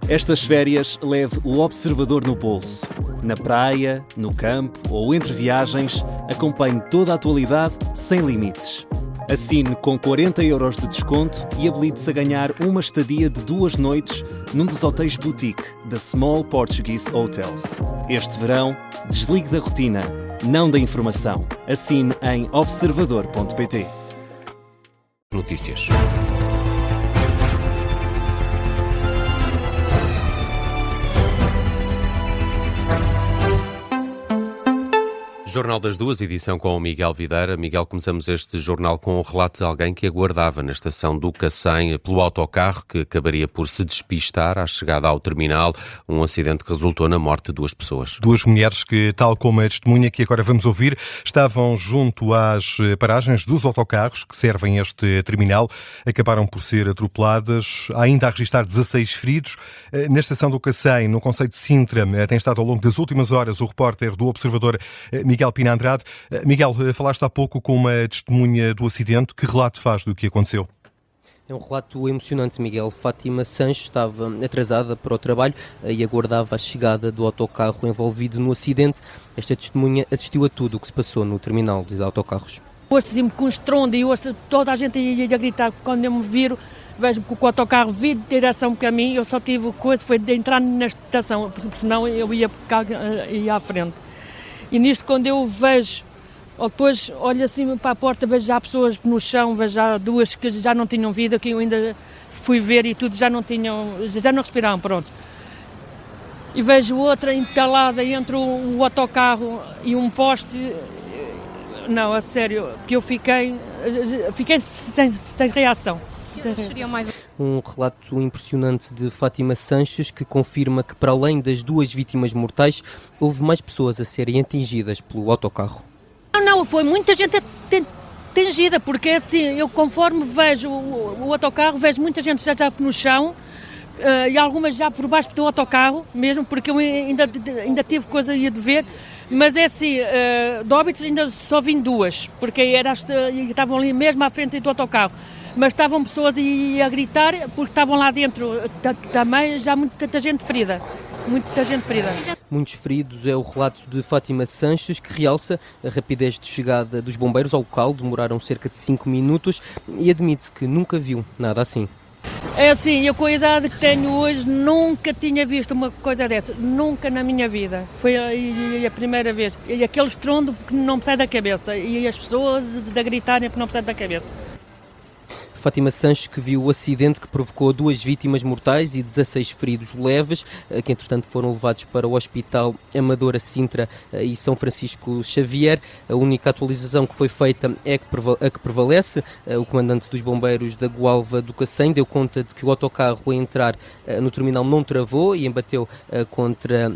Estas férias leve o observador no bolso. Na praia, no campo ou entre viagens, acompanhe toda a atualidade sem limites. Assine com 40€ de desconto e habilite-se a ganhar uma estadia de 2 noites num dos hotéis boutique da Small Portuguese Hotels. Este verão, desligue da rotina, não da informação. Assine em observador.pt. Notícias. Jornal das Duas, edição com o Miguel Videira. Miguel, começamos este jornal com o relato de alguém que aguardava na estação do Cacém pelo autocarro que acabaria por se despistar à chegada ao terminal. Um acidente que resultou na morte de 2 pessoas. 2 mulheres que, tal como a testemunha que agora vamos ouvir, estavam junto às paragens dos autocarros que servem este terminal. Acabaram por ser atropeladas. Há ainda a registrar 16 feridos. Na estação do Cacém, no concelho de Sintra, tem estado ao longo das últimas horas o repórter do Observador, Miguel Pina Andrade. Miguel, falaste há pouco com uma testemunha do acidente. Que relato faz do que aconteceu? É um relato emocionante, Miguel. Fátima Sancho estava atrasada para o trabalho e aguardava a chegada do autocarro envolvido no acidente. Esta testemunha assistiu a tudo o que se passou no terminal de autocarros. Ouço-me com estrondo e ouço toda a gente ia gritar. Quando eu me viro, vejo que o autocarro vir de direção para mim. Eu só tive coisa, foi de entrar na estação, porque senão eu ia à frente. E nisto, quando eu vejo, depois olho assim para a porta, vejo já pessoas no chão, vejo já 2 que já não tinham vida, que eu ainda fui ver e tudo, já não respiravam, pronto. E vejo outra entalada entre o autocarro e um poste. Não, a sério, que eu fiquei sem reação. Um relato impressionante de Fátima Sanches que confirma que, para além das 2 vítimas mortais, houve mais pessoas a serem atingidas pelo autocarro. Não, foi muita gente atingida, porque assim, eu conforme vejo o autocarro, vejo muita gente já no chão e algumas já por baixo do autocarro, mesmo porque eu ainda tive coisa a de ver. Mas é assim, de óbitos ainda só vim 2, porque estavam ali mesmo à frente do autocarro. Mas estavam pessoas a gritar, porque estavam lá dentro também já muita gente ferida. Muitos feridos é o relato de Fátima Sanches, que realça a rapidez de chegada dos bombeiros ao local. Demoraram cerca de 5 minutos e admite que nunca viu nada assim. É assim, eu com a idade que tenho hoje nunca tinha visto uma coisa dessa, nunca na minha vida. Foi a primeira vez. E aquele estrondo que não me sai da cabeça e as pessoas a gritarem que não me sai da cabeça. Fátima Sanches, que viu o acidente que provocou 2 vítimas mortais e 16 feridos leves, que entretanto foram levados para o Hospital Amadora Sintra e São Francisco Xavier. A única atualização que foi feita é a que prevalece. O comandante dos bombeiros da Gualva do Cacém deu conta de que o autocarro a entrar no terminal não travou e embateu contra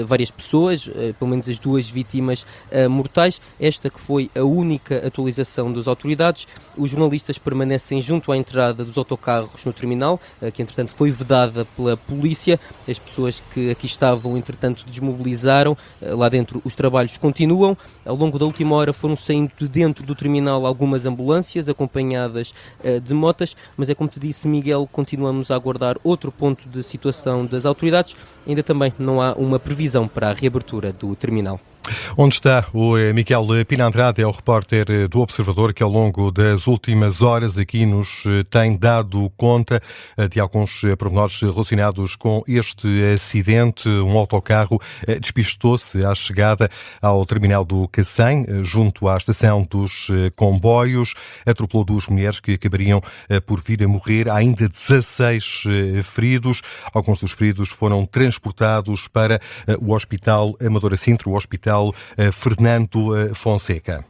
várias pessoas, pelo menos as 2 vítimas mortais. Esta que foi a única atualização das autoridades. Os jornalistas permanecem junto à entrada dos autocarros no terminal, que entretanto foi vedada pela polícia. As pessoas que aqui estavam, entretanto, desmobilizaram. Lá dentro os trabalhos continuam. Ao longo da última hora foram saindo de dentro do terminal algumas ambulâncias acompanhadas de motas, mas é como te disse, Miguel, continuamos a aguardar outro ponto de situação das autoridades. Ainda também não há uma previsão para a reabertura do terminal. Onde está o Miguel Pina Andrade, é o repórter do Observador que ao longo das últimas horas aqui nos tem dado conta de alguns pormenores relacionados com este acidente. Um autocarro despistou-se à chegada ao terminal do Cacém, junto à estação dos comboios, atropelou 2 mulheres que acabariam por vir a morrer. Há ainda 16 feridos. Alguns dos feridos foram transportados para o Hospital Amadora Sintra, o Hospital Fernando Fonseca.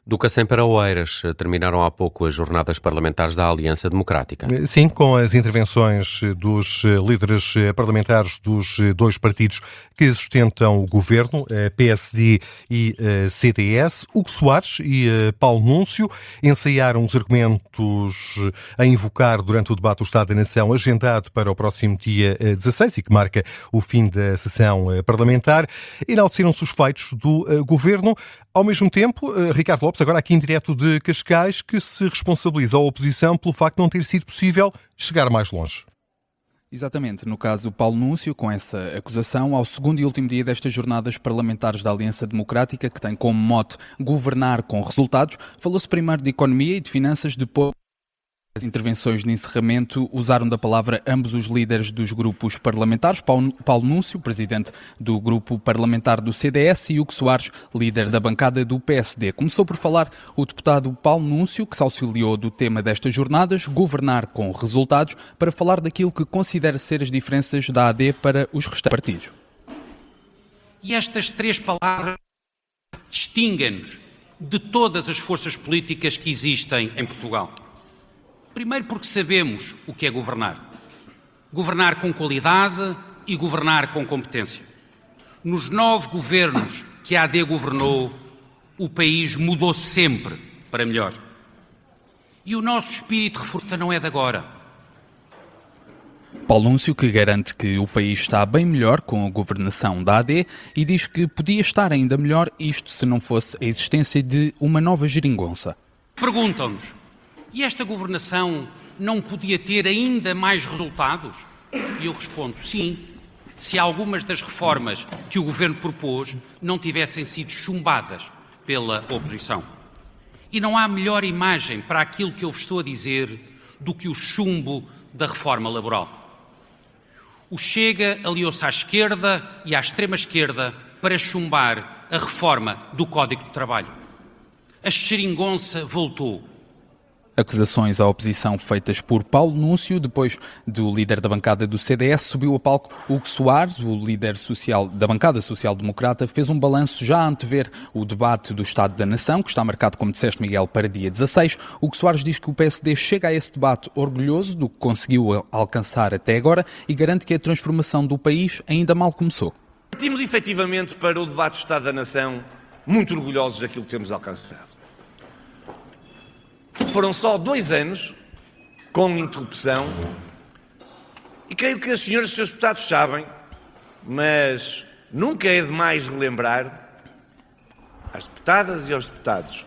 Do Cacém para Oeiras, terminaram há pouco as jornadas parlamentares da Aliança Democrática. Sim, com as intervenções dos líderes parlamentares dos 2 partidos que sustentam o governo, PSD e CDS. Hugo Soares e Paulo Núncio ensaiaram os argumentos a invocar durante o debate do Estado da Nação, agendado para o próximo dia 16 e que marca o fim da sessão parlamentar. Enalteceram-se os feitos do governo. Ao mesmo tempo, Ricardo Lopes, agora aqui em direto de Cascais, que se responsabiliza a oposição pelo facto de não ter sido possível chegar mais longe. Exatamente, no caso Paulo Núncio, com essa acusação, ao segundo e último dia destas jornadas parlamentares da Aliança Democrática, que tem como mote governar com resultados, falou-se primeiro de economia e de finanças, depois as intervenções de encerramento usaram da palavra ambos os líderes dos grupos parlamentares, Paulo Núncio, presidente do grupo parlamentar do CDS, e Hugo Soares, líder da bancada do PSD. Começou por falar o deputado Paulo Núncio, que se auxiliou do tema destas jornadas, governar com resultados, para falar daquilo que considera ser as diferenças da AD para os restantes partidos. E estas três palavras distinguem-nos de todas as forças políticas que existem em Portugal. Primeiro porque sabemos o que é governar. Governar com qualidade e governar com competência. Nos 9 governos que a AD governou, o país mudou sempre para melhor. E o nosso espírito de reforço não é de agora. Paulo Núncio, que garante que o país está bem melhor com a governação da AD e diz que podia estar ainda melhor isto se não fosse a existência de uma nova geringonça. Perguntam-nos: e esta governação não podia ter ainda mais resultados? E eu respondo: sim, se algumas das reformas que o Governo propôs não tivessem sido chumbadas pela oposição. E não há melhor imagem para aquilo que eu vos estou a dizer do que o chumbo da reforma laboral. O Chega aliou-se à esquerda e à extrema-esquerda para chumbar a reforma do Código de Trabalho. A geringonça voltou. Acusações à oposição feitas por Paulo Núncio. Depois do líder da bancada do CDS, subiu ao palco Hugo Soares, o líder social da bancada social-democrata, fez um balanço já a antever o debate do Estado da Nação, que está marcado, como disseste, Miguel, para dia 16. Hugo Soares diz que o PSD chega a esse debate orgulhoso do que conseguiu alcançar até agora e garante que a transformação do país ainda mal começou. Partimos efetivamente para o debate do Estado da Nação muito orgulhosos daquilo que temos alcançado. Foram só 2 anos, com interrupção, e creio que as senhoras e os seus deputados sabem, mas nunca é demais relembrar às deputadas e aos deputados,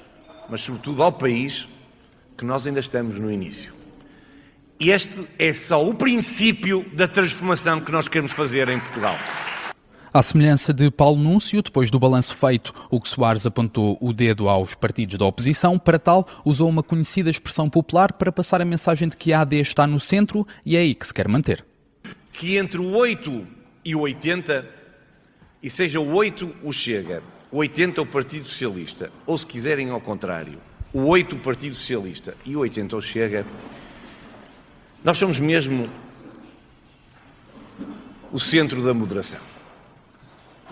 mas sobretudo ao país, que nós ainda estamos no início. E este é só o princípio da transformação que nós queremos fazer em Portugal. À semelhança de Paulo Núncio, depois do balanço feito, Hugo Soares apontou o dedo aos partidos da oposição. Para tal, usou uma conhecida expressão popular para passar a mensagem de que a AD está no centro e é aí que se quer manter. Que entre o 8 e o 80, e seja o 8 o Chega, o 80 o Partido Socialista, ou se quiserem ao contrário, o 8 o Partido Socialista e o 80 o Chega, nós somos mesmo o centro da moderação.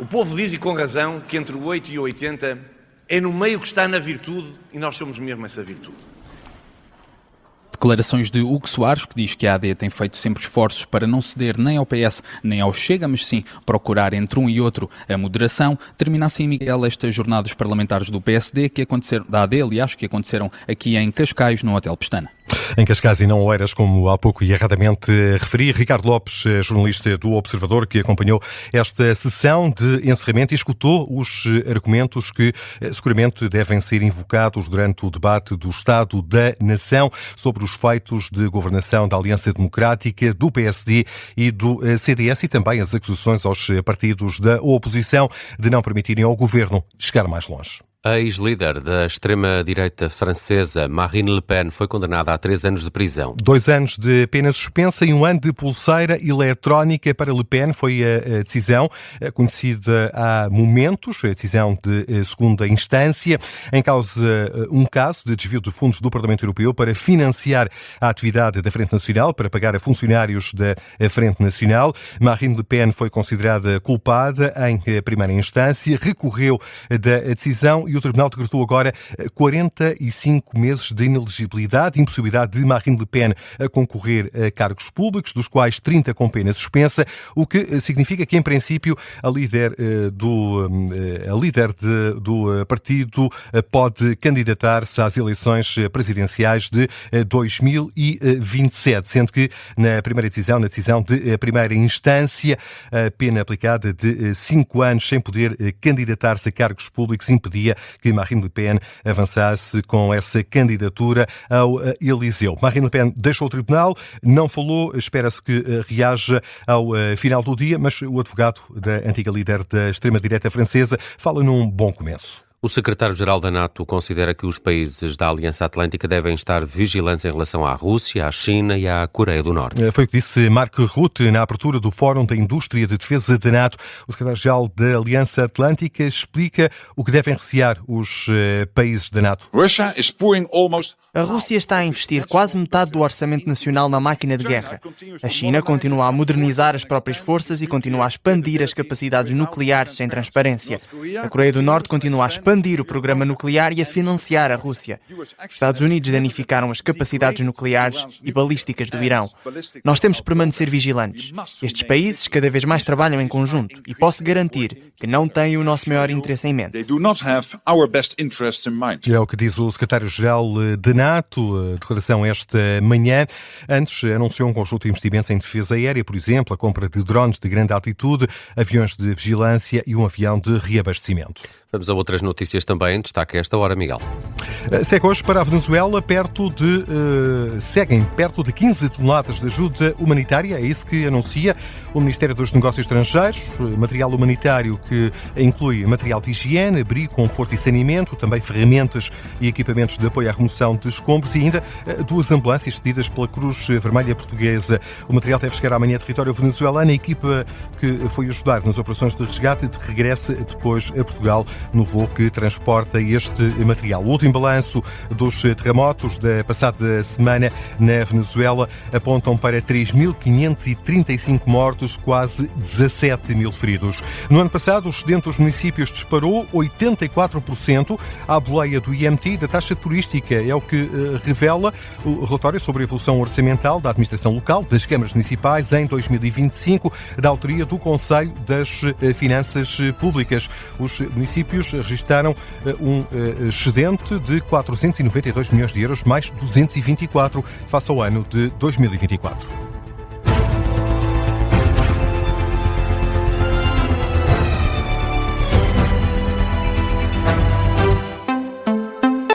O povo diz, e com razão, que entre o 8 e o 80 é no meio que está na virtude, e nós somos mesmo essa virtude. Declarações de Hugo Soares, que diz que a AD tem feito sempre esforços para não ceder nem ao PS nem ao Chega, mas sim procurar entre um e outro a moderação. Termina assim, Miguel, estas jornadas parlamentares do PSD, da AD, aliás, que aconteceram aqui em Cascais, no Hotel Pestana. Em Cascais e não Oeiras, como há pouco e erradamente referi. Ricardo Lopes, jornalista do Observador, que acompanhou esta sessão de encerramento e escutou os argumentos que seguramente devem ser invocados durante o debate do Estado da Nação sobre os feitos de governação da Aliança Democrática, do PSD e do CDS e também as acusações aos partidos da oposição de não permitirem ao governo chegar mais longe. A ex-líder da extrema-direita francesa, Marine Le Pen, foi condenada a 3 anos de prisão. 2 anos de pena suspensa e 1 ano de pulseira eletrónica para Le Pen foi a decisão conhecida há momentos, a decisão de segunda instância, em causa um caso de desvio de fundos do Parlamento Europeu para financiar a atividade da Frente Nacional, para pagar a funcionários da Frente Nacional. Marine Le Pen foi considerada culpada em primeira instância, recorreu da decisão e o Tribunal decretou agora 45 meses de inelegibilidade, impossibilidade de Marine Le Pen a concorrer a cargos públicos, dos quais 30 com pena suspensa, o que significa que, em princípio, a líder do partido pode candidatar-se às eleições presidenciais de 2027, sendo que na primeira decisão, na decisão de primeira instância, a pena aplicada de 5 anos sem poder candidatar-se a cargos públicos impedia que Marine Le Pen avançasse com essa candidatura ao Eliseu. Marine Le Pen deixou o tribunal, não falou, espera-se que reaja ao final do dia, mas o advogado da antiga líder da extrema-direita francesa fala num bom começo. O secretário-geral da NATO considera que os países da Aliança Atlântica devem estar vigilantes em relação à Rússia, à China e à Coreia do Norte. Foi o que disse Mark Rutte na abertura do Fórum da Indústria de Defesa da NATO. O secretário-geral da Aliança Atlântica explica o que devem recear os países da NATO. A Rússia está a investir quase metade do orçamento nacional na máquina de guerra. A China continua a modernizar as próprias forças e continua a expandir as capacidades nucleares sem transparência. A Coreia do Norte continua a expandir o programa nuclear e a financiar a Rússia. Os Estados Unidos danificaram as capacidades nucleares e balísticas do Irão. Nós temos de permanecer vigilantes. Estes países cada vez mais trabalham em conjunto e posso garantir que não têm o nosso maior interesse em mente. É o que diz o secretário-geral da NATO, declaração esta manhã. Antes anunciou um conjunto de investimentos em defesa aérea, por exemplo, a compra de drones de grande altitude, aviões de vigilância e um avião de reabastecimento. Vamos a outras notícias também. Destaque a esta hora, Miguel. Segue hoje para a Venezuela seguem perto de 15 toneladas de ajuda humanitária, é isso que anuncia o Ministério dos Negócios Estrangeiros, material humanitário que inclui material de higiene, abrigo, conforto e saneamento, também ferramentas e equipamentos de apoio à remoção de escombros e ainda 2 ambulâncias cedidas pela Cruz Vermelha Portuguesa. O material deve chegar amanhã a território venezuelano. A equipa que foi ajudar nas operações de resgate regressa depois a Portugal no voo que transporta este material. O último balanço dos terremotos da passada semana na Venezuela apontam para 3.535 mortos, quase 17 mil feridos. No ano passado, o excedente dos municípios disparou 84% à boleia do IMT da taxa turística. É o que revela o relatório sobre a evolução orçamental da administração local, das câmaras municipais em 2025, da autoria do Conselho das Finanças Públicas. Os municípios registaram um excedente de 492 milhões de euros, mais 224 face ao ano de 2024.